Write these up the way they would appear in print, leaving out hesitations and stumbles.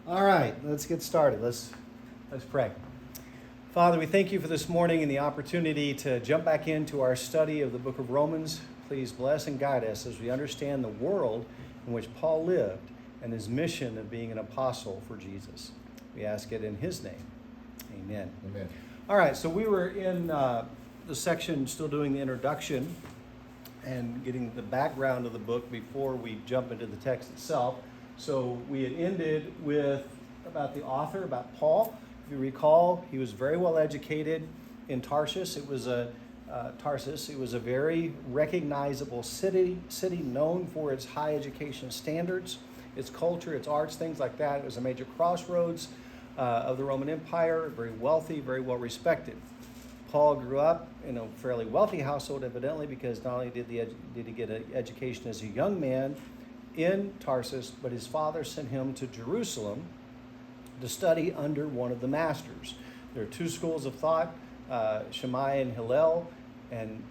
All right, let's get started. Let's pray. Father, we thank you for this morning and the opportunity to jump back into our study of the book of Romans. Please bless and guide us as we understand the world in which Paul lived and his mission of being an apostle for Jesus. We ask it in his name. Amen. Amen. All right, so we were in the section still doing the introduction and getting the background of the book before we jump into the text itself. So we had ended with about the author, about Paul. If you recall, he was very well educated in Tarsus. It was a very recognizable city known for its high education standards, its culture, its arts, things like that. It was a major crossroads of the Roman Empire, very wealthy, very well respected. Paul grew up in a fairly wealthy household, evidently, because not only did he get an education as a young man in Tarsus, but his father sent him to Jerusalem to study under one of the masters. There are two schools of thought, Shammai and Hillel, and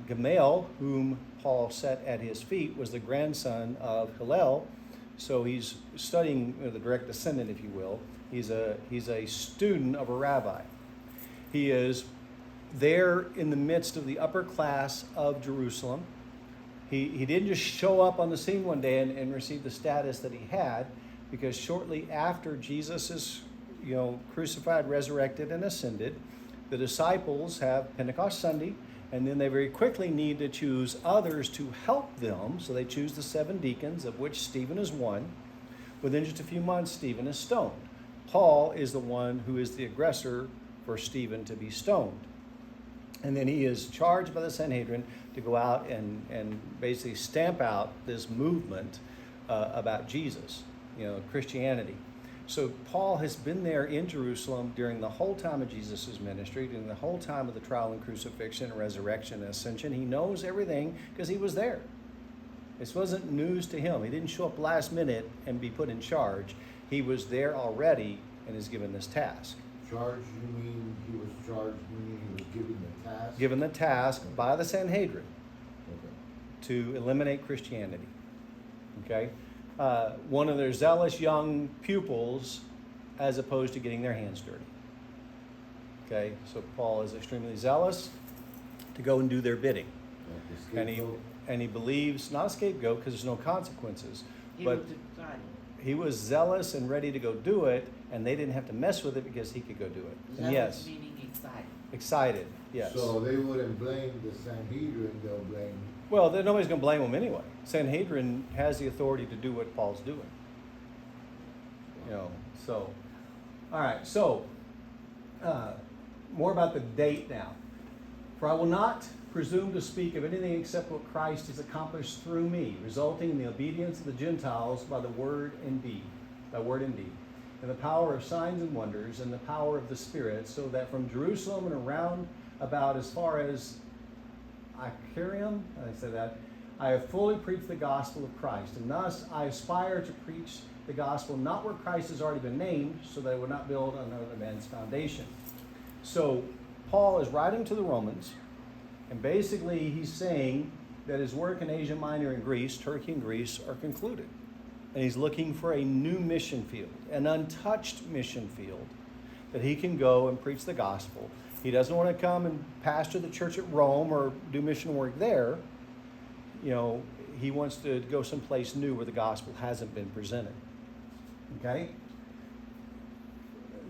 Gamaliel, whom Paul set at his feet, was the grandson of Hillel. So he's studying the direct descendant, if you will. He's a student of a rabbi. He is there in the midst of the upper class of Jerusalem. He didn't just show up on the scene one day and receive the status that he had, because shortly after Jesus is, crucified, resurrected, and ascended, the disciples have Pentecost Sunday, and then they very quickly need to choose others to help them. So they choose the 7 deacons, of which Stephen is one. Within just a few months, Stephen is stoned. Paul is the one who is the aggressor for Stephen to be stoned. And then he is charged by the Sanhedrin to go out and basically stamp out this movement about Jesus, Christianity. So Paul has been there in Jerusalem during the whole time of Jesus' ministry, during the whole time of the trial and crucifixion, resurrection, and ascension. He knows everything because he was there. This wasn't news to him. He didn't show up last minute and be put in charge. He was there already and is given this task. Charged, you mean he was charged, meaning he was given the task? Given the task by the Sanhedrin Okay. to eliminate Christianity. Okay? One of their zealous young pupils, as opposed to getting their hands dirty. Okay? So Paul is extremely zealous to go and do their bidding. Like the scapegoat? And he believes, not a scapegoat because there's no consequences, He but was excited. he was zealous and ready to go do it, and they didn't have to mess with it because he could go do it. And Zealous yes, meaning excited. excited, yes. So they wouldn't blame the Sanhedrin, they'll blame... Well, nobody's going to blame him anyway. Sanhedrin has the authority to do what Paul's doing. So, all right, so more about the date now. For I will not presume to speak of anything except what Christ has accomplished through me, resulting in the obedience of the Gentiles by word and deed, and the power of signs and wonders, and the power of the Spirit, so that from Jerusalem and around about as far as Icarium, I have fully preached the gospel of Christ, and thus I aspire to preach the gospel not where Christ has already been named, so that it would not build on another man's foundation. So Paul is writing to the Romans, and basically he's saying that his work in Asia Minor and Greece, Turkey and Greece, are concluded. And he's looking for a new mission field, an untouched mission field, that he can go and preach the gospel. He doesn't want to come and pastor the church at Rome or do mission work there. He wants to go someplace new where the gospel hasn't been presented. Okay?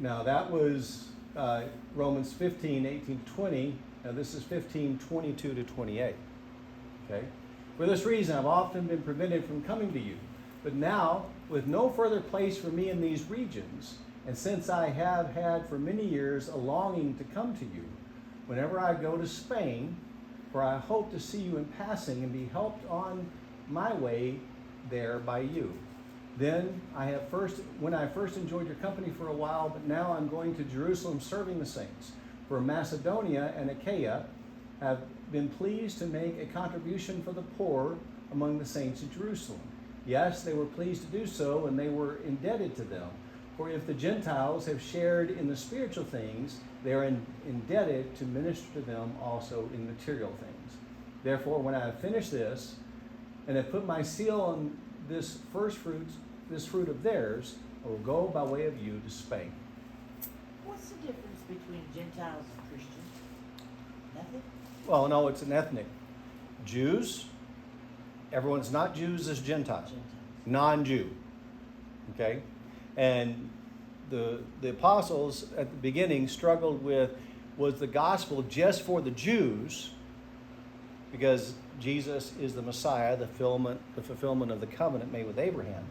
Now that was Romans 15, 18, 20. Now this is 15, 22 to 28. Okay? For this reason, I've often been prevented from coming to you. But now, with no further place for me in these regions, and since I have had for many years a longing to come to you, whenever I go to Spain, for I hope to see you in passing and be helped on my way there by you. Then when I first enjoyed your company for a while, but now I'm going to Jerusalem serving the saints. For Macedonia and Achaia have been pleased to make a contribution for the poor among the saints in Jerusalem. Yes, they were pleased to do so, and they were indebted to them. For if the Gentiles have shared in the spiritual things, they are indebted to minister to them also in material things. Therefore, when I have finished this, and have put my seal on this first fruits this fruit of theirs, I will go by way of you to Spain. What's the difference between Gentiles and Christians? Nothing? Well, no, it's an ethnic. Jews, everyone's not Jews is Gentile. Gentiles. Non-Jew. Okay? And the apostles at the beginning struggled with, was the gospel just for the Jews, because Jesus is the Messiah, the fulfillment of the covenant made with Abraham,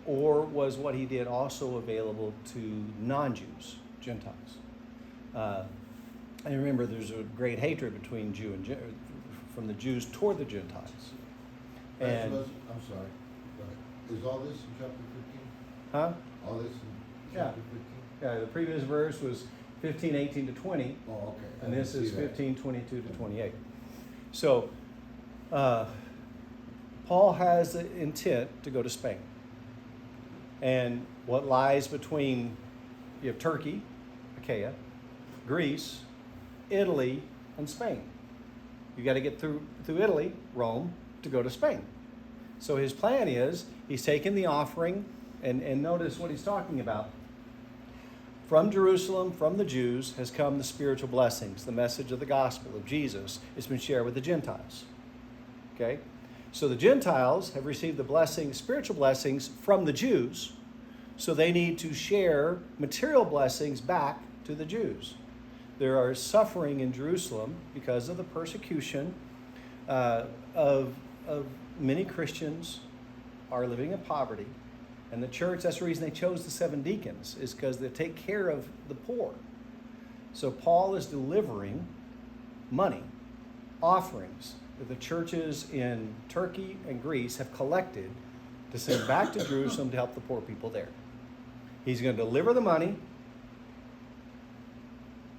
or was what he did also available to non-Jews, Gentiles? And remember, there's a great hatred between from the Jews toward the Gentiles. And I'm sorry, but is all this in chapter 15? huh? All this in chapter 15? Yeah, the previous verse was 15, 18 to 20. Oh, okay. I And this didn't is see that. 15, 22 to 28. So, Paul has the intent to go to Spain. And what lies between, you have Turkey, Achaia, Greece, Italy, and Spain. You got to get through Italy, Rome, to go to Spain. So his plan is, he's taken the offering, and notice what he's talking about. From Jerusalem, from the Jews, has come the spiritual blessings. The message of the gospel of Jesus has been shared with the Gentiles. Okay? So the Gentiles have received the blessings, spiritual blessings from the Jews, so they need to share material blessings back to the Jews. There are suffering in Jerusalem because of the persecution of many Christians are living in poverty. And the church, that's the reason they chose the 7 deacons, is because they take care of the poor. So Paul is delivering money, offerings that the churches in Turkey and Greece have collected to send back to Jerusalem to help the poor people there. He's going to deliver the money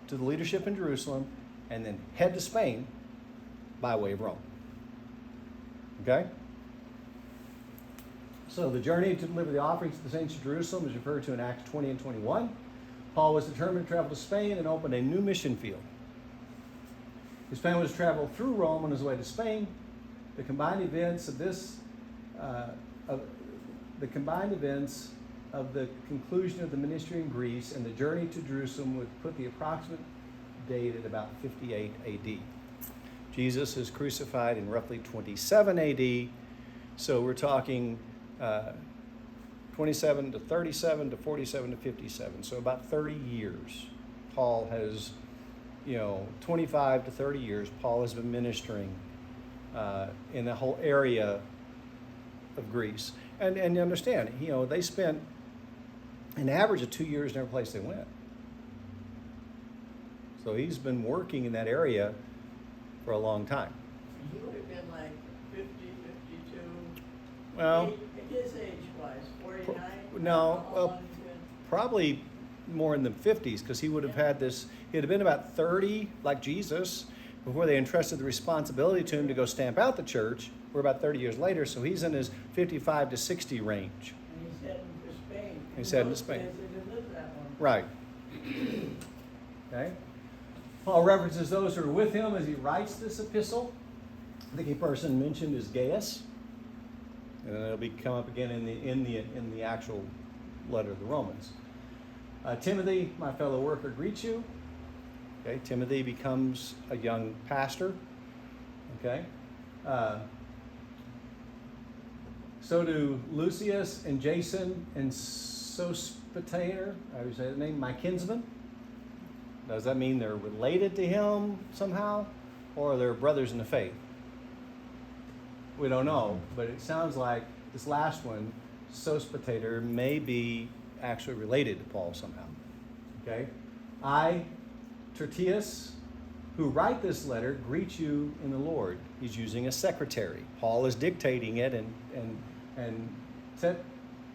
to the leadership in Jerusalem and then head to Spain by way of Rome. Okay? So the journey to deliver the offerings to the saints of Jerusalem is referred to in Acts 20 and 21. Paul was determined to travel to Spain and open a new mission field. His plan was to travel through Rome on his way to Spain. The combined events of the conclusion of the ministry in Greece and the journey to Jerusalem would put the approximate date at about 58 AD. Jesus is crucified in roughly 27 AD. So we're talking 27 to 37 to 47 to 57. So about 30 years. Paul has, 25 to 30 years, Paul has been ministering in the whole area of Greece. And you understand, they spent an average of 2 years in every place they went. So he's been working in that area for a long time. He would have been like 50, 52. Well, His age-wise, 49? no, How long he's been? probably more in the 50s, because he would have had this, he would have been about 30, like Jesus, before they entrusted the responsibility to him to go stamp out the church. We're about 30 years later, so he's in his 55 to 60 range. And he's heading for Spain. He's In heading to those Spain. days, they didn't live that long. Right. Okay. Paul references those who are with him as he writes this epistle. I think a person mentioned is Gaius, and then it'll come up again in the actual letter of the Romans. Timothy, my fellow worker, greets you. Okay. Timothy becomes a young pastor. Okay. So do Lucius and Jason and Sospater, I would say the name, my kinsmen. Does that mean they're related to him somehow? Or they're brothers in the faith? We don't know, but it sounds like this last one, Sospater, may be actually related to Paul somehow. Okay? I, Tertius, who write this letter, greet you in the Lord. He's using a secretary. Paul is dictating it, and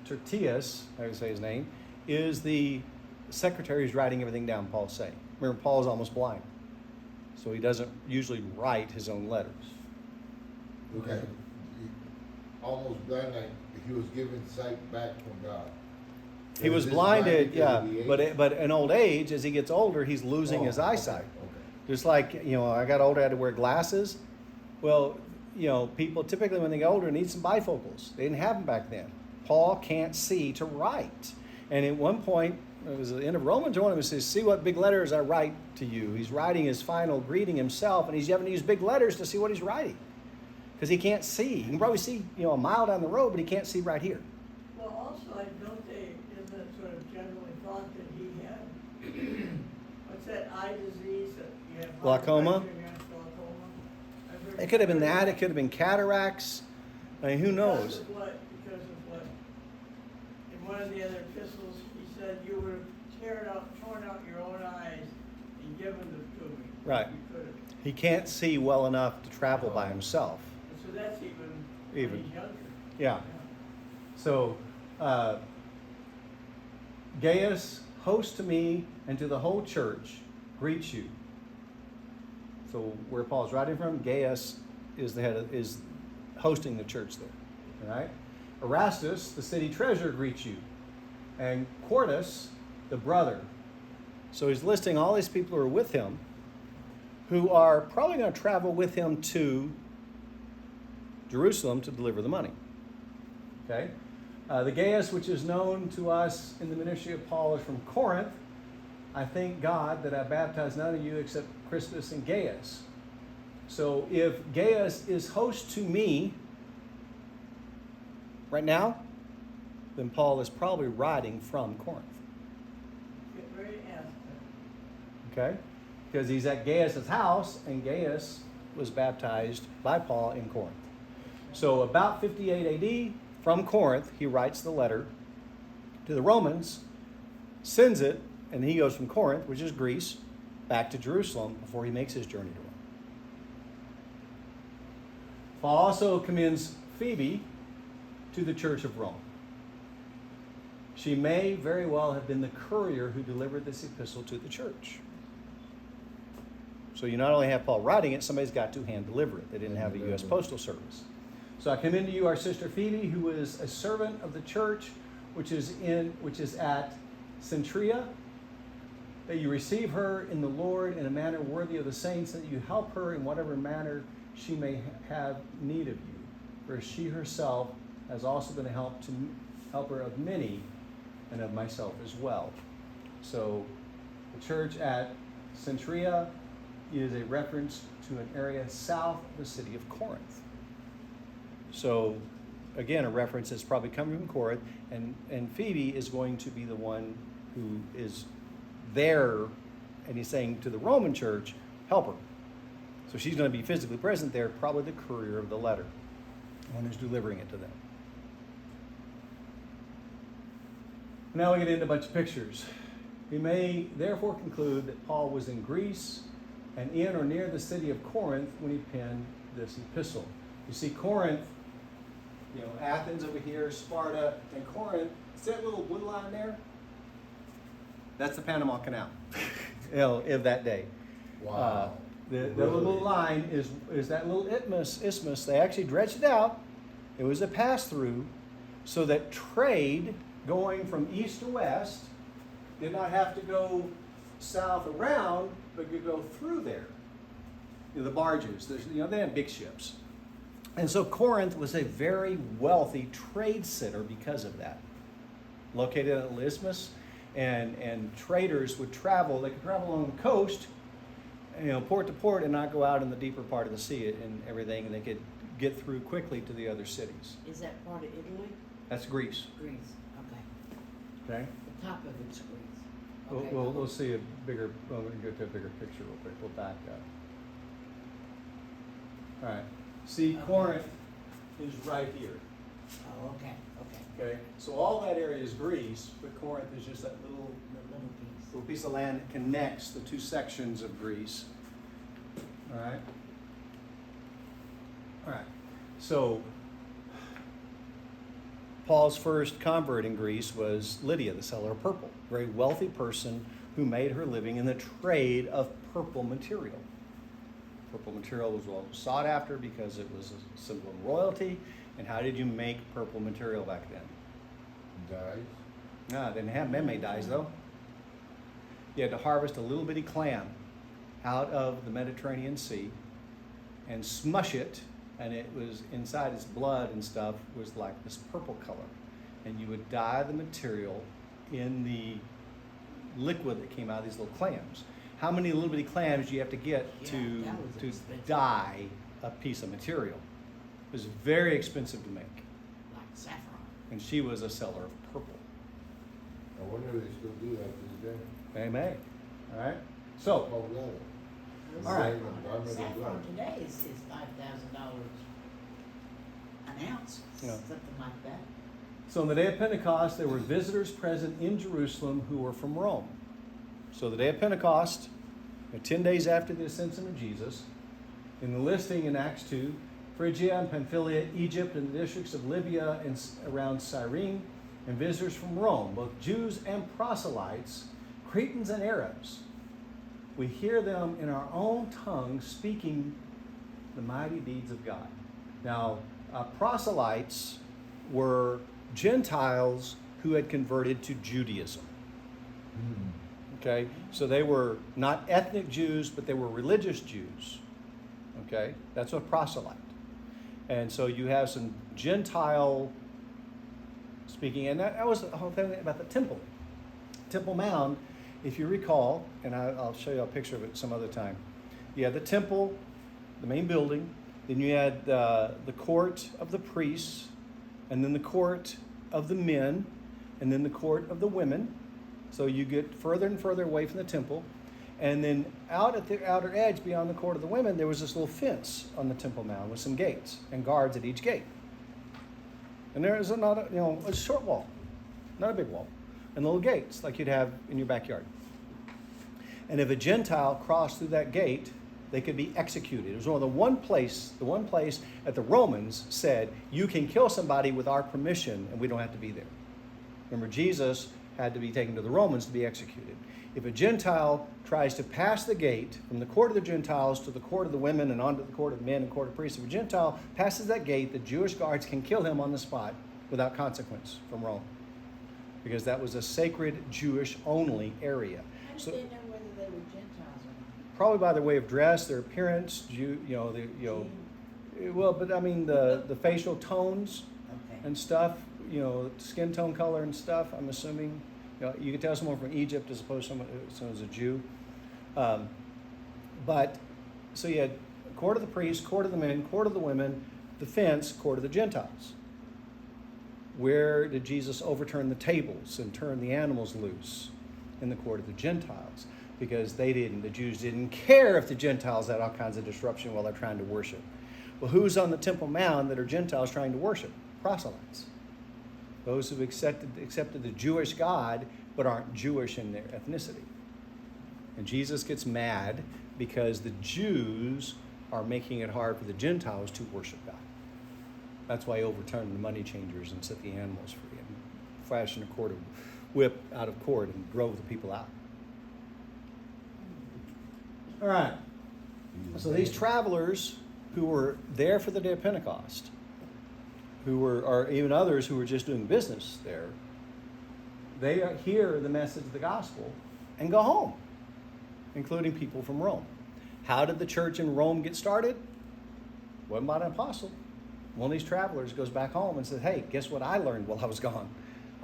Tertius, I would say his name, is the secretary who's writing everything down Paul's saying. Remember, Paul is almost blind, so he doesn't usually write his own letters. Okay. Almost blind, like he was given sight back from God. He was Is this blinded, blind because yeah, of the age? but in old age, as he gets older, he's losing his okay, eyesight. Okay. Just like, I got older, I had to wear glasses. Well, people typically when they get older need some bifocals. They didn't have them back then. Paul can't see to write. And at one point, it was the end of Romans 1, it says, see what big letters I write to you. He's writing his final greeting himself, and he's having to use big letters to see what he's writing. Because he can't see. He can probably see, a mile down the road, but he can't see right here. Well, also, isn't it sort of generally thought that he had, what's that eye disease that you have? Glaucoma? Glaucoma? I've heard- It could have been that. It could have been cataracts. I mean, who knows? Because of what? In one of the other epistles, he said, you would have torn out your own eyes and given them to me. Right. You could have. He can't see well enough to travel by himself. So that's even Even. when he's younger. Yeah. So, Gaius, host to me and to the whole church, greets you. So where Paul's writing from, Gaius is is hosting the church there. All right. Erastus, the city treasurer, greets you, and Quartus, the brother. So he's listing all these people who are with him, who are probably going to travel with him to Jerusalem to deliver the money. Okay? The Gaius, which is known to us in the ministry of Paul, is from Corinth. I thank God that I baptized none of you except Crispus and Gaius. So if Gaius is host to me right now, then Paul is probably writing from Corinth. Get ready to ask that. Okay? Because he's at Gaius' house, and Gaius was baptized by Paul in Corinth. So about 58 AD, from Corinth, he writes the letter to the Romans, sends it, and he goes from Corinth, which is Greece, back to Jerusalem before he makes his journey to Rome. Paul also commends Phoebe to the church of Rome. She may very well have been the courier who delivered this epistle to the church. So you not only have Paul writing it, somebody's got to hand deliver it. They didn't have a U.S. Postal Service. So I commend to you our sister Phoebe, who is a servant of the church, which is at Centuria, that you receive her in the Lord in a manner worthy of the saints, that you help her in whatever manner she may have need of you. For she herself has also been a helper of many, and of myself as well. So the church at Centuria is a reference to an area south of the city of Corinth. So again, a reference that's probably coming from Corinth, and Phoebe is going to be the one who is there, and he's saying to the Roman church, help her. So she's going to be physically present there, probably the courier of the letter, the one who's delivering it to them. Now we get into a bunch of pictures. We may therefore conclude that Paul was in Greece and in or near the city of Corinth when he penned this epistle. You see Corinth, Athens over here, Sparta, and Corinth. See that little blue line there? That's the Panama Canal of that day. Wow. The little blue line is that little isthmus. They actually dredged it out. It was a pass-through so that trade going from east to west did not have to go south around, but could go through there. The barges, they had big ships. And so Corinth was a very wealthy trade center because of that. Located at the isthmus, and traders would travel. They could travel along the coast, port to port, and not go out in the deeper part of the sea and everything, and they could get through quickly to the other cities. Is that part of Italy? That's Greece. Greece, okay. Okay. The top of it's Greece. Okay. We'll see a bigger. Well, we can go to a bigger picture real quick. We'll back up. All right. See, Corinth is right here. Oh, okay. Okay. So all that area is Greece, but Corinth is just that The little piece. piece of land that connects the two sections of Greece. All right. All right. So Paul's first convert in Greece was Lydia, the seller of purple, a very wealthy person who made her living in the trade of purple material. Purple material was well sought after because it was a symbol of royalty. And how did you make purple material back then? Dyes. No, they didn't have man-made dyes though. You had to harvest a little bitty clam out of the Mediterranean Sea and smush it, and it was inside its blood and stuff was like this purple color. and you would dye the material in the liquid that came out of these little clams. How many little bitty clams do you have to get Yeah, to that was expensive. dye a piece of material? It was very expensive to make. Like saffron. And she was a seller of purple. I wonder if they still do that to this day. They may. All right. So, Called leather. All right. Saffron today is $5,000 an ounce, Yeah. something like that. so on the day of Pentecost, there were visitors present in Jerusalem who were from Rome. So the day of Pentecost, 10 days after the ascension of Jesus, in the listing in Acts 2, Phrygia and Pamphylia, Egypt, and the districts of Libya and around Cyrene, and visitors from Rome, both Jews and proselytes, Cretans and Arabs. We hear them in our own tongue speaking the mighty deeds of God. Now, proselytes were Gentiles who had converted to Judaism. Okay, so they were not ethnic Jews, but they were religious Jews. Okay, that's a proselyte. And so you have some Gentile speaking, and that was the whole thing about the temple. Temple Mound, if you recall, and I'll show you a picture of it some other time. You had the temple, the main building, then you had the court of the priests, and then the court of the men, and then the court of the women. So you get further and further away from the temple. And then out at the outer edge, beyond the court of the women, there was this little fence on the Temple Mound with some gates and guards at each gate. And there is a short wall, not a big wall, and little gates like you'd have in your backyard. And if a Gentile crossed through that gate, they could be executed. It was the one place that the Romans said, you can kill somebody with our permission and we don't have to be there. Remember, Jesus had to be taken to the Romans to be executed. If a Gentile tries to pass the gate from the court of the Gentiles to the court of the women and on to the court of men and court of priests, if a Gentile passes that gate, the Jewish guards can kill him on the spot without consequence from Rome, because that was a sacred Jewish-only area. How So, did they know whether they were Gentiles or not? probably by their way of dress, their appearance, well, but I mean the facial tones Okay. and stuff, skin tone color and stuff. I'm assuming, you could tell someone from Egypt as opposed to someone who's a Jew. But so you had court of the priests, court of the men, court of the women, the fence, court of the Gentiles. Where did Jesus overturn the tables and turn the animals loose? In the court of the Gentiles, because the Jews didn't care if the Gentiles had all kinds of disruption while they're trying to worship. Well, who's on the Temple Mount that are Gentiles trying to worship? Proselytes. Those who've accepted the Jewish God but aren't Jewish in their ethnicity. And Jesus gets mad because the Jews are making it hard for the Gentiles to worship God. That's why he overturned the money changers and set the animals free and fashioned a whip out of cord and drove the people out. All right. So these travelers who were there for the day of Pentecost, or even others who were just doing business there, they hear the message of the gospel and go home, including people from Rome. How did the church in Rome get started? Wasn't by an apostle. One of these travelers goes back home and says, hey, guess what I learned while I was gone?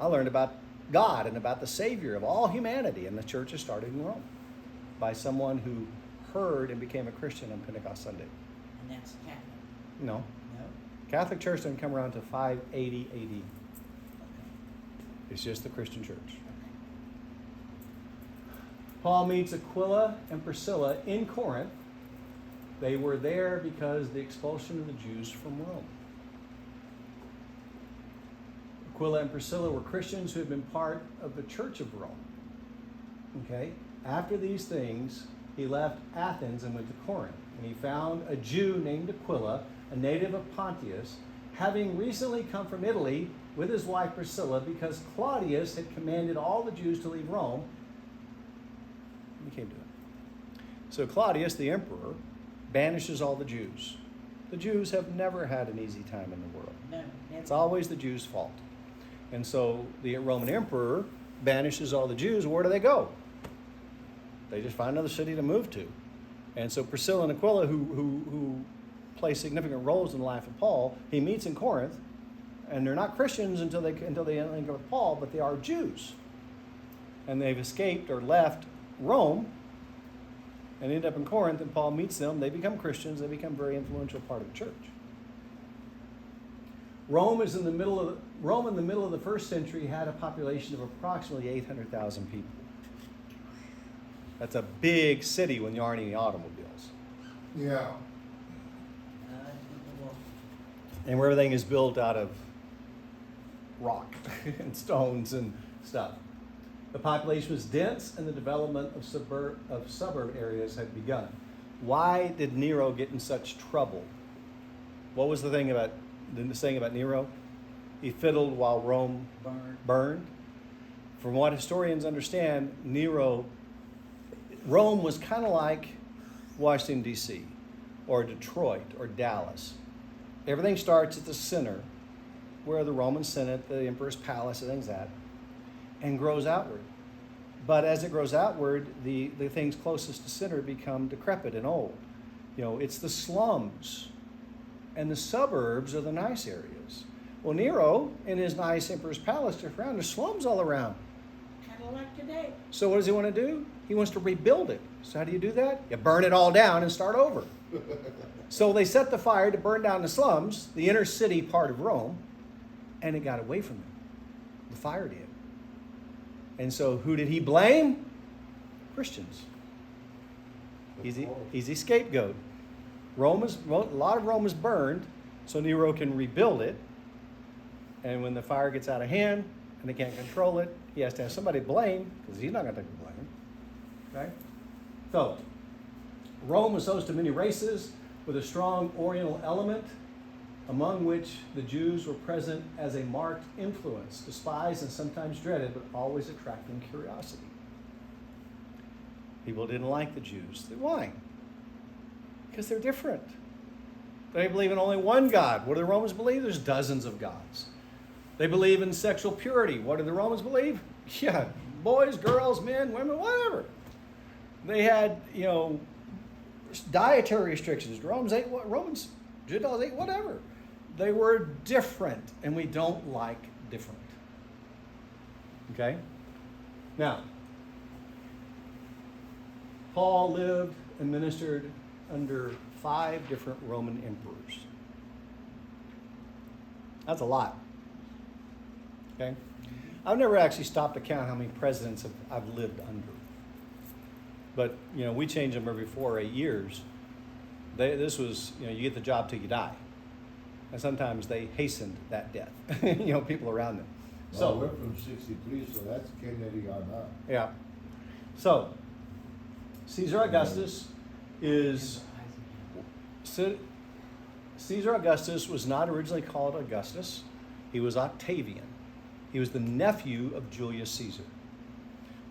I learned about God and about the Savior of all humanity. And the church is started in Rome by someone who heard and became a Christian on Pentecost Sunday. And that's Catholic? No. No? Catholic Church didn't come around to 580 AD. Okay. It's just the Christian church. Okay. Paul meets Aquila and Priscilla in Corinth. They were there because of the expulsion of the Jews from Rome. Aquila and Priscilla were Christians who had been part of the Church of Rome. Okay? After these things, he left Athens and went to Corinth. And he found a Jew named Aquila, a native of Pontus, having recently come from Italy with his wife Priscilla because Claudius had commanded all the Jews to leave Rome. He came to it. So Claudius, the emperor, banishes all the Jews. The Jews have never had an easy time in the world. No, never. It's always the Jews' fault. And so the Roman emperor banishes all the Jews. Where do they go? They just find another city to move to. And so Priscilla and Aquila, who play significant roles in the life of Paul, he meets in Corinth, and they're not Christians until they link up with Paul, but they are Jews. And they've escaped or left Rome and end up in Corinth, and Paul meets them. They become Christians. They become a very influential part of the church. Rome in the middle of the first century had a population of approximately 800,000 people. That's a big city when there aren't any automobiles. Yeah. And where everything is built out of rock and stones and stuff. The population was dense, and the development of suburb areas had begun. Why did Nero get in such trouble? What was the saying about Nero? He fiddled while Rome burned. From what historians understand, Rome was kind of like Washington, D.C., or Detroit, or Dallas. Everything starts at the center, where the Roman Senate, the emperor's palace, everything's at, and grows outward. But as it grows outward, the things closest to center become decrepit and old. It's the slums and the suburbs are the nice areas. Well, Nero, in his nice emperor's palace, there's slums all around. Kind of like today. So what does he want to do? He wants to rebuild it. So how do you do that? You burn it all down and start over. So they set the fire to burn down the slums, the inner city part of Rome, and it got away from them. The fire did. And so who did he blame? Christians. Easy scapegoat. A lot of Rome is burned, so Nero can rebuild it. And when the fire gets out of hand and they can't control it, he has to have somebody to blame, because he's not going to take the blame. Okay? So, Rome was host to many races with a strong Oriental element, among which the Jews were present as a marked influence, despised and sometimes dreaded, but always attracting curiosity. People didn't like the Jews. Why? Because they're different. They believe in only one God. What do the Romans believe? There's dozens of gods. They believe in sexual purity. What do the Romans believe? Yeah, boys, girls, men, women, whatever. They had, dietary restrictions. Gentiles ate whatever. They were different, and we don't like different. Okay? Now, Paul lived and ministered under 5 different Roman emperors. That's a lot. Okay? I've never actually stopped to count how many presidents I've lived under. But, we change them every 4 or 8 years. This was, you get the job till you die. And sometimes they hastened that death, people around them. So we're from 63, so that's Kennedy on up. Yeah. So, Cesar Augustus Cesar Augustus was not originally called Augustus. He was Octavian. He was the nephew of Julius Caesar.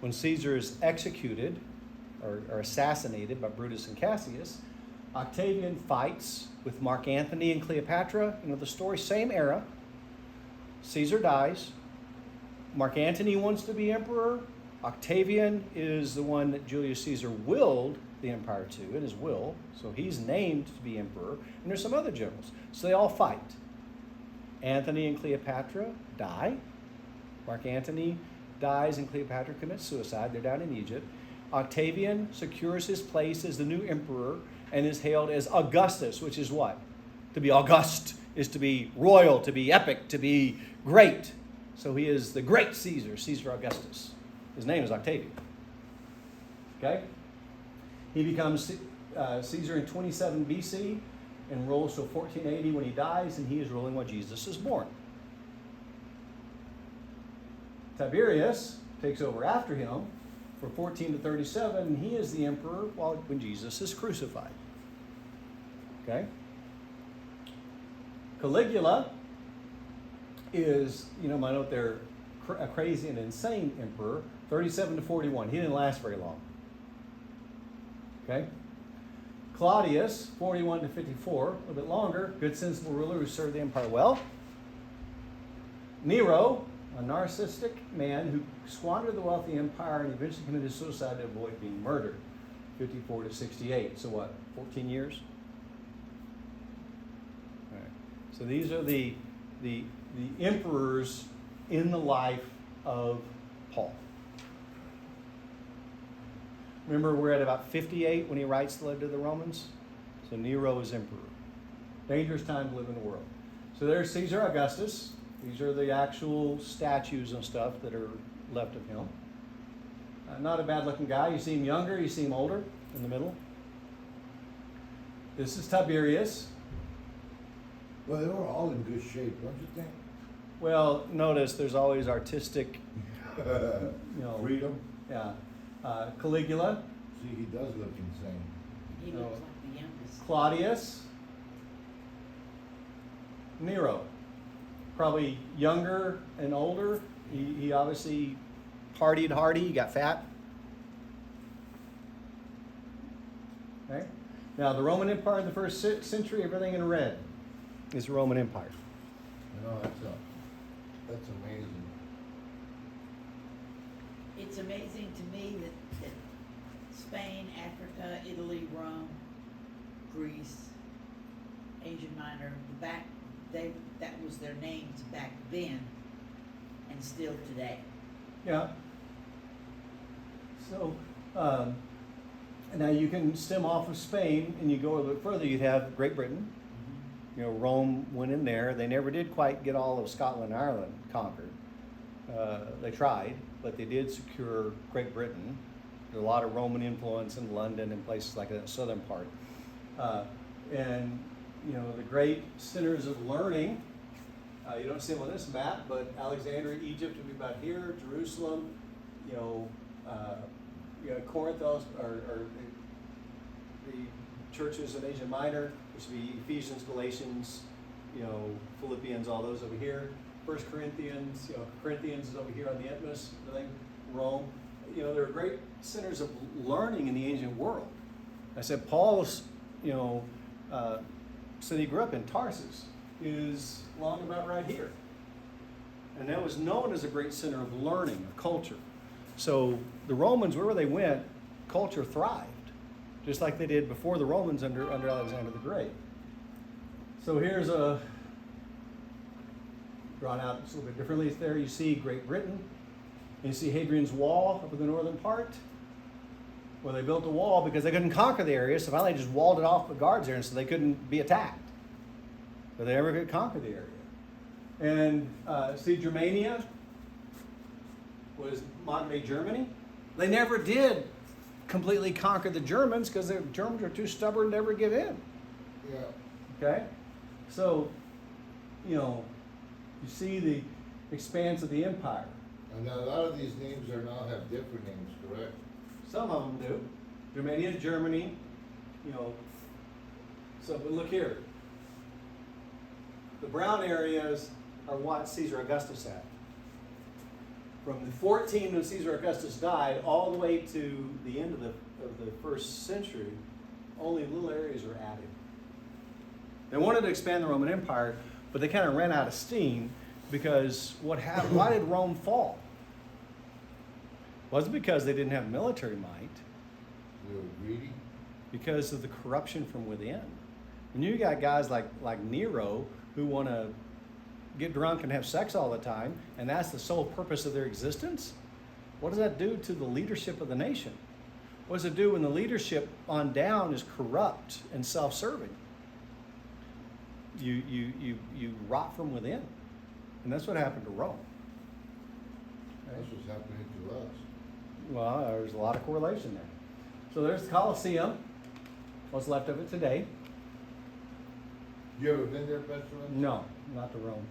When Caesar is executed or assassinated by Brutus and Cassius, Octavian fights with Mark Antony and Cleopatra. The story, same era. Caesar dies. Mark Antony wants to be emperor. Octavian is the one that Julius Caesar willed the empire to, in his will. So he's named to be emperor. And there's some other generals. So they all fight. Antony and Cleopatra die. Mark Antony dies and Cleopatra commits suicide. They're down in Egypt. Octavian secures his place as the new emperor and is hailed as Augustus, which is what? To be august is to be royal, to be epic, to be great. So he is the great Caesar, Cesar Augustus. His name is Octavian. Okay? He becomes Caesar in 27 BC and rules till 1480 when he dies, and he is ruling while Jesus is born. Tiberius takes over after him for 14 to 37, and he is the emperor when Jesus is crucified. Okay? Caligula is, my note there, a crazy and insane emperor, 37 to 41. He didn't last very long. Okay? Claudius, 41 to 54, a little bit longer, good, sensible ruler who served the empire well. Nero, a narcissistic man who squandered the wealth of the empire and eventually committed suicide to avoid being murdered, 54 to 68. So what, 14 years? All right. So these are the the emperors in the life of Paul. Remember, we're at about 58 when he writes the letter to the Romans. So Nero is emperor. Dangerous time to live in the world. So there's Cesar Augustus. These are the actual statues and stuff that are left of him. Not a bad looking guy. You see him younger, you see him older in the middle. This is Tiberius. Well, they were all in good shape, don't you think? Well, notice there's always artistic, Freedom. yeah. Caligula, See, he does look insane. He No. looks like the youngest. Claudius, Nero. Probably younger and older. He obviously partied hardy, he got fat. Okay? Now, the Roman Empire in the first century, everything in red is the Roman Empire. You know, that's amazing. It's amazing to me that Spain, Africa, Italy, Rome, Greece, Asia Minor, that was their names back then and still today. Yeah. So, now you can stem off of Spain and you go a little bit further, you'd have Great Britain. You know, Rome went in there. They never did quite get all of Scotland and Ireland conquered. They tried, but they did secure Great Britain. There's a lot of Roman influence in London and places like that, southern part. And, you know, the great centers of learning, you don't see them on this map, but Alexandria, Egypt would be about here, Jerusalem, Corinth, or the churches in Asia Minor, which would be Ephesians, Galatians, Philippians, all those over here. First Corinthians, Corinthians is over here on the Isthmus, everything, Rome. There are great centers of learning in the ancient world. I said Paul's, city he grew up in, Tarsus, is along about right here. And that was known as a great center of learning, of culture. So the Romans, wherever they went, culture thrived, just like they did before the Romans under Alexander the Great. So here's a drawn out a little bit differently. There you see Great Britain. And you see Hadrian's Wall up in the northern part. Well, they built a wall because they couldn't conquer the area, so finally they just walled it off with guards there, and so they couldn't be attacked. But they never could conquer the area. And see, Germania was modern-day Germany. They never did completely conquer the Germans because the Germans were too stubborn to ever give in. Yeah. Okay? So, you see the expanse of the empire. And a lot of these names now have different names, correct? Some of them do. Germania is Germany, So, but look here. The brown areas are what Cesar Augustus had. From the 14 when Cesar Augustus died all the way to the end of the first century, only little areas were added. They wanted to expand the Roman Empire, but they kind of ran out of steam because what happened? Why did Rome fall? It wasn't because they didn't have military might. They were greedy. Because of the corruption from within. And you got guys like Nero who want to get drunk and have sex all the time, and that's the sole purpose of their existence. What does that do to the leadership of the nation? What does it do when the leadership on down is corrupt and self-serving? You rot from within. And that's what happened to Rome. That's what's happening to us. Well, there's a lot of correlation there. So there's the Colosseum, what's left of it today. You ever been there, Petrovich? No, not to Rome.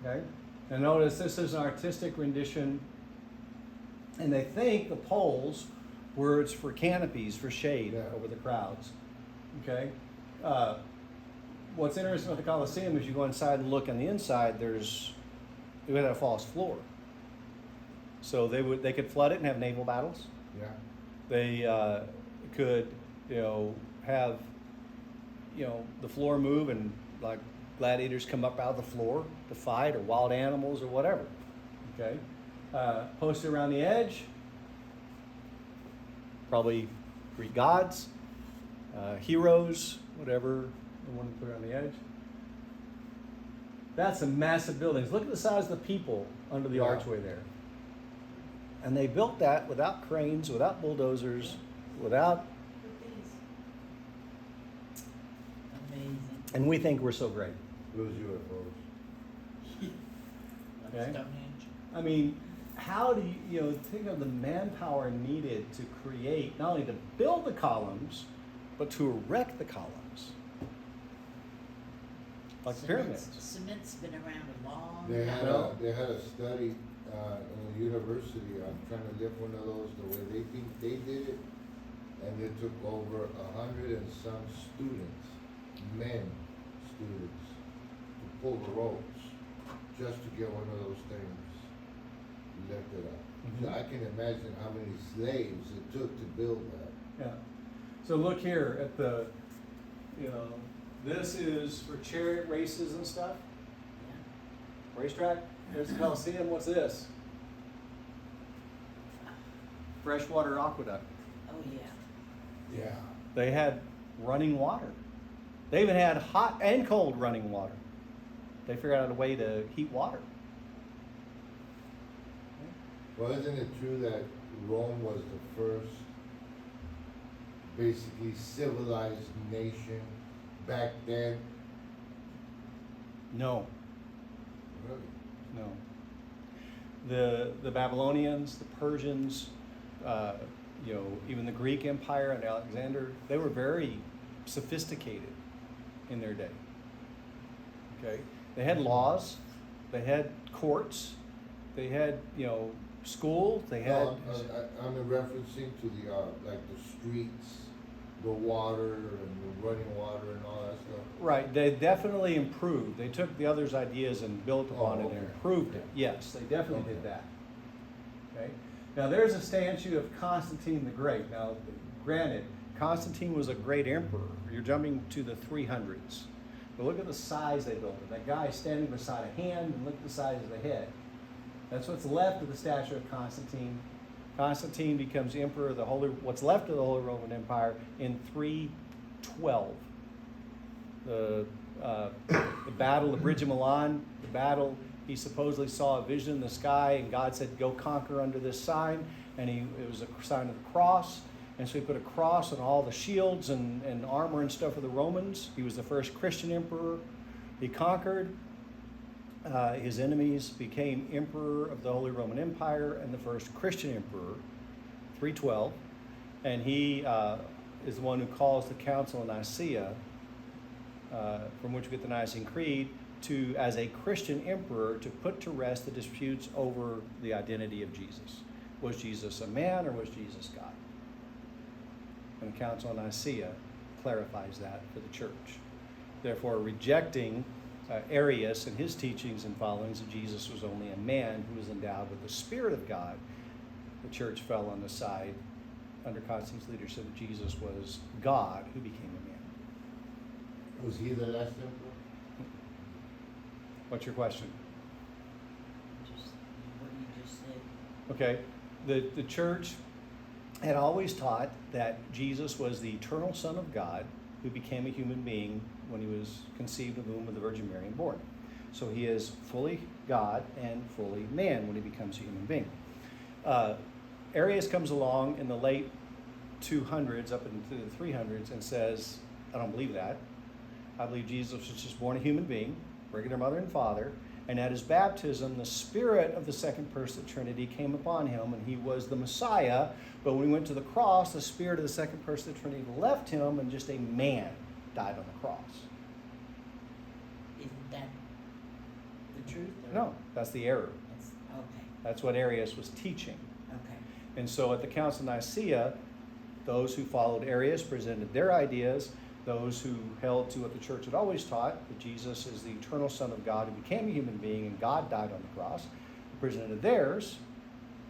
Okay? And notice this is an artistic rendition, and they think the poles were it's for canopies, for shade over the crowds. Okay? What's interesting about the Colosseum is you go inside and look on the inside, it would have a false floor. So they could flood it and have naval battles. Yeah. They could, have, the floor move and like gladiators come up out of the floor to fight, or wild animals or whatever. Okay, posted around the edge, probably Greek gods, heroes, whatever they want to put around the edge. That's some massive buildings. Look at the size of the people under the Yeah. archway there. And they built that without cranes, without bulldozers, without, Look at these. Amazing. and we think we're so great. Those UFOs. Like Okay. Stonehenge. I mean, how do you think of the manpower needed to create, not only to build the columns, but to erect the columns? Like the pyramids. Cement's been around a long They time. had Well- they had a study in the university on trying to lift one of those the way they think they did it, and it took over 100 and some students, men students, to pull the ropes just to get one of those things lifted up. So Mhm. I can imagine how many slaves it took to build that. Yeah. So look here at the, this is for chariot races and stuff. Yeah. Racetrack. There's the Coliseum. What's this? Freshwater aqueduct. Oh, yeah. Yeah. They had running water. They even had hot and cold running water. They figured out a way to heat water. Well, isn't it true that Rome was the first basically civilized nation back then? No, Really? no. The Babylonians, the Persians, even the Greek Empire and Alexander, they were very sophisticated in their day. Okay, they had laws, they had courts, they had school, they had. No, I'm referencing to the like the streets, the water and the running water and all that stuff. Right, they definitely improved. They took the others' ideas and built upon it and okay. improved it. Yes, they definitely did Okay. that. Okay. Now there's a statue of Constantine the Great. Now, granted, Constantine was a great emperor. You're jumping to the 300s. But look at the size they built it. That guy is standing beside a hand, and look at the size of the head. That's what's left of the statue of Constantine. Constantine becomes emperor of what's left of the Holy Roman Empire in 312. The battle, the Bridge of Milan, he supposedly saw a vision in the sky, and God said, go conquer under this sign, and it was a sign of the cross, and so he put a cross on all the shields and armor and stuff of the Romans. He was the first Christian emperor. He conquered. His enemies, became emperor of the Holy Roman Empire and the first Christian emperor, 312, and he is the one who calls the Council of Nicaea, from which we get the Nicene Creed, as a Christian emperor to put to rest the disputes over the identity of Jesus. Was Jesus a man or was Jesus God? And the Council of Nicaea clarifies that for the church. Therefore, rejecting Arius and his teachings and followings that Jesus was only a man who was endowed with the Spirit of God, the church fell on the side under Constantine's leadership that Jesus was God who became a man. Was he the last emperor? What's your question? Just what you just said. Okay, the church had always taught that Jesus was the eternal Son of God who became a human being when he was conceived in the womb of the Virgin Mary and born. So he is fully God and fully man when he becomes a human being. Arius comes along in the late 200s, up into the 300s, and says, I don't believe that. I believe Jesus was just born a human being, regular mother and father, and at his baptism, the Spirit of the second person of the Trinity came upon him, and he was the Messiah. But when he went to the cross, the Spirit of the second person of the Trinity left him, and just a man died on the cross. Isn't that the truth? Or? No, that's the error. Okay. That's what Arius was teaching. Okay. And so at the Council of Nicaea, those who followed Arius presented their ideas. Those who held to what the church had always taught, that Jesus is the eternal Son of God who became a human being and God died on the cross, presented theirs,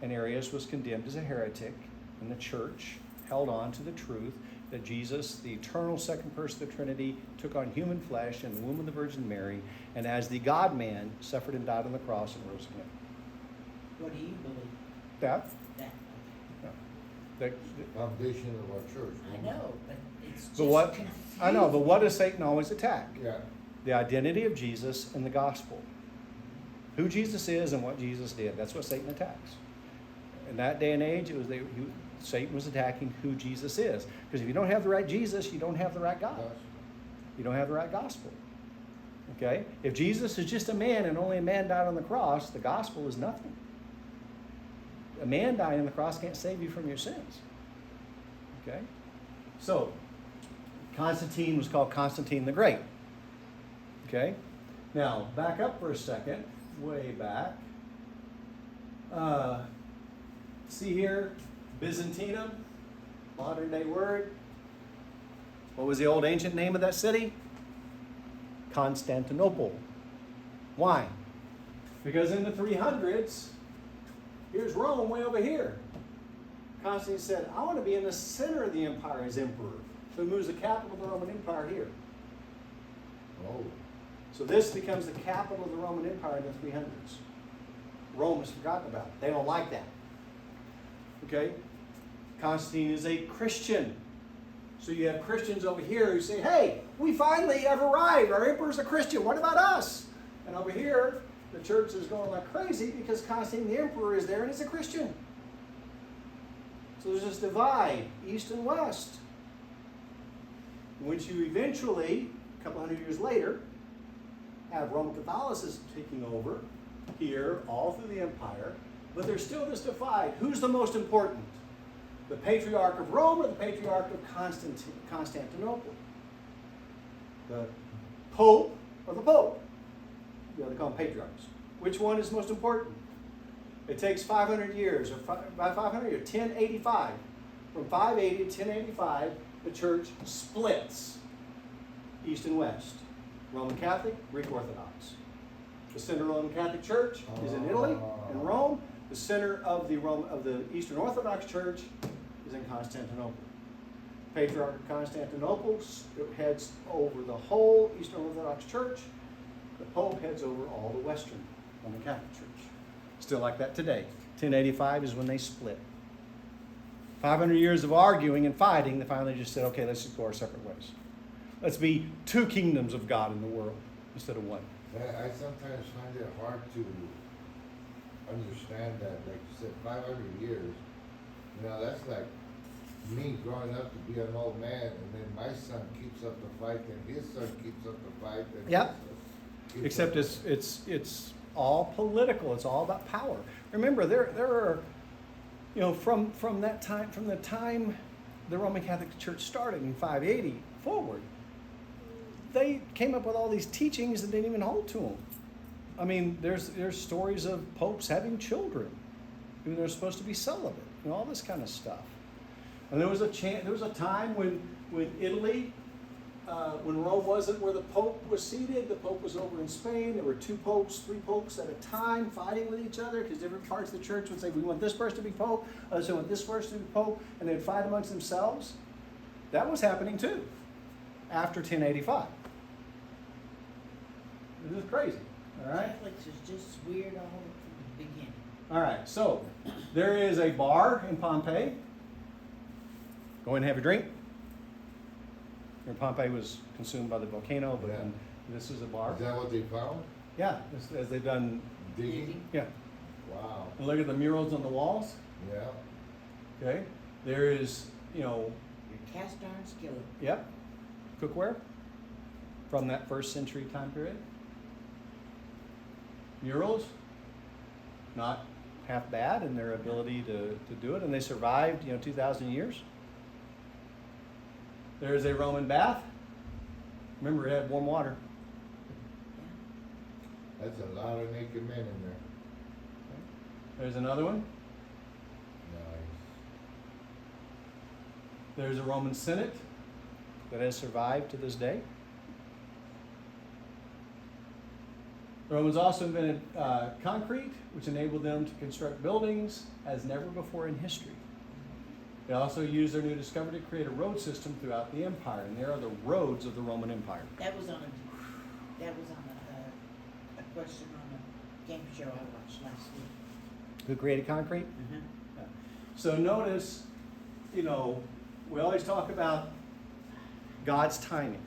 and Arius was condemned as a heretic, and the church held on to the truth that Jesus, the eternal second person of the Trinity, took on human flesh in the womb of the Virgin Mary, and as the God-man, suffered and died on the cross and rose again. What do you believe? That, That. that, Foundation of our church. I know, but it's just but what, confusing. I know, but what does Satan always attack? Yeah. The identity of Jesus and the gospel. Who Jesus is and what Jesus did. That's what Satan attacks. In that day and age, Satan was attacking who Jesus is. Because if you don't have the right Jesus, you don't have the right God. You don't have the right gospel. Okay? If Jesus is just a man and only a man died on the cross, the gospel is nothing. A man dying on the cross can't save you from your sins. Okay? So, Constantine was called Constantine the Great. Okay? Now, back up for a second. Way back. See here, Byzantinum, modern day word. What was the old ancient name of that city? Constantinople. Why? Because in the 300s, here's Rome way over here. Constantine said, I want to be in the center of the empire as emperor. So he moves the capital of the Roman Empire here. Oh. So this becomes the capital of the Roman Empire in the 300s. Rome is forgotten about. They don't like that. Okay? Constantine is a Christian. So you have Christians over here who say, hey, we finally have arrived. Our emperor's a Christian. What about us? And over here, the church is going like crazy because Constantine the emperor is there and he's a Christian. So there's this divide, east and west. Which you eventually, a couple hundred years later, have Roman Catholicism taking over here, all through the empire. But there's still this divide. Who's the most important? The Patriarch of Rome or the Patriarch of Constantinople? The Pope or the Pope? You know, they call them patriarchs. Which one is most important? It takes 500 years, or by 500 years, 1085. From 580 to 1085, the church splits east and west. Roman Catholic, Greek Orthodox. The center of the Roman Catholic Church is in Italy, in Rome. The center of the Eastern Orthodox Church is in Constantinople. Patriarch of Constantinople heads over the whole Eastern Orthodox Church. The Pope heads over all the Western Roman Catholic Church. Still like that today. 1085 is when they split. 500 years of arguing and fighting, they finally just said, okay, let's just go our separate ways. Let's be two kingdoms of God in the world instead of one. I sometimes find it hard to understand that, like you said, 500 years. You know, that's like me growing up to be an old man, and then my son keeps up the fight, and his son keeps up the fight. And Yep. his son keeps Except up it's all political. It's all about power. Remember, there are, you know, from that time, from the time the Roman Catholic Church started in 580 forward, they came up with all these teachings that didn't even hold to them. I mean, there's stories of popes having children, even though they're supposed to be celibate, you know, all this kind of stuff. And there was a time when Italy, when Rome wasn't where the Pope was seated, the Pope was over in Spain. There were 2 popes, 3 popes at a time fighting with each other because different parts of the church would say, we want this person to be Pope, others want this person to be Pope, and they'd fight amongst themselves. That was happening too, after 1085. This is crazy, all right? Catholics is just weird all from the beginning. All right, so there is a bar in Pompeii. Go in and have a drink. And Pompeii was consumed by the volcano, but then this is a bar. Is that what they found? Yeah, as they've done. Digging? Yeah. Wow. And look at the murals on the walls. Yeah. Okay. There is, you know, Your cast iron skillet. yep, cookware from that 1st century time period. Murals, not half bad in their ability to do it, and they survived, you know, 2,000 years. There's a Roman bath. Remember, it had warm water. That's a lot of naked men in there. There's another one. Nice. There's a Roman Senate that has survived to this day. The Romans also invented concrete, which enabled them to construct buildings as never before in history. They also used their new discovery to create a road system throughout the empire, and there are the roads of the Roman Empire. That was on a question on a game show I watched last week. Who created concrete? Uh-huh. Yeah. So notice, you know, we always talk about God's timing.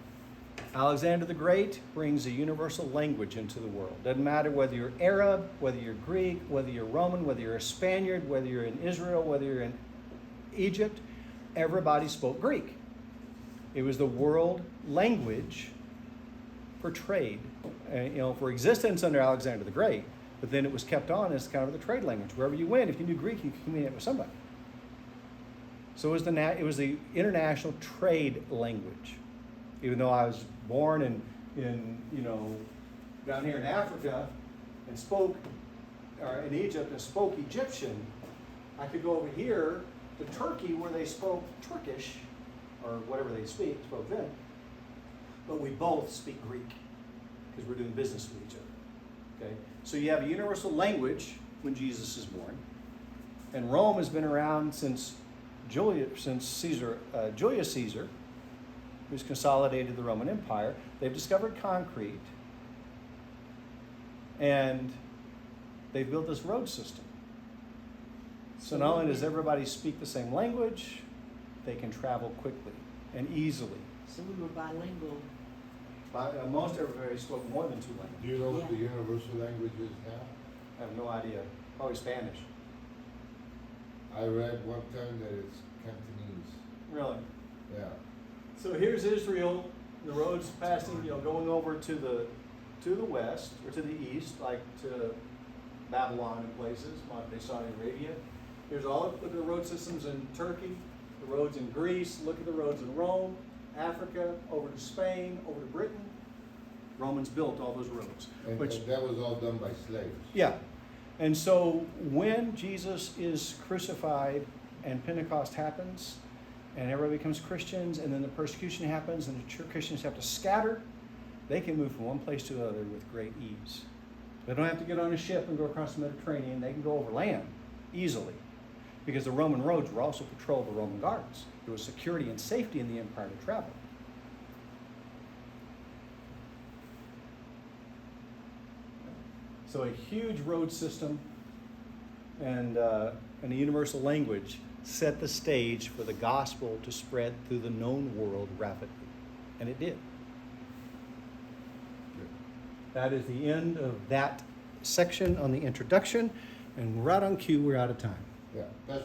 Alexander the Great brings a universal language into the world. Doesn't matter whether you're Arab, whether you're Greek, whether you're Roman, whether you're a Spaniard, whether you're in Israel, whether you're in Egypt, everybody spoke Greek. It was the world language for trade, for existence under Alexander the Great. But then it was kept on as kind of the trade language. Wherever you went, if you knew Greek, you could communicate with somebody. So it was the international trade language. Even though I was born in down here in Africa and spoke, or in Egypt and spoke Egyptian, I could go over here to Turkey where they spoke Turkish, or whatever they spoke then. But we both speak Greek because we're doing business with each other. Okay, so you have a universal language when Jesus is born, and Rome has been around since Julius Caesar, who's consolidated the Roman Empire. They've discovered concrete, and they've built this road system. So not only does everybody speak the same language, they can travel quickly and easily. So we were bilingual. Most everybody spoke more than two languages. Do you know what Yeah. the universal languages now? I have no idea. Probably Spanish. I read one time that it's Cantonese. Really? Yeah. So here's Israel. The roads passing, going over to the west or to the east, like to Babylon and places, modern day Saudi Arabia. Look at the road systems in Turkey, the roads in Greece. Look at the roads in Rome, Africa, over to Spain, over to Britain. Romans built all those roads. And that was all done by slaves. Yeah. And so when Jesus is crucified and Pentecost happens and everybody becomes Christians and then the persecution happens and the Christians have to scatter, they can move from one place to another with great ease. They don't have to get on a ship and go across the Mediterranean. They can go over land easily because the Roman roads were also patrolled by Roman guards. There was security and safety in the empire to travel. So a huge road system and a universal language set the stage for the gospel to spread through the known world rapidly. And it did. That is the end of that section on the introduction. And right on cue, we're out of time. Yeah. That's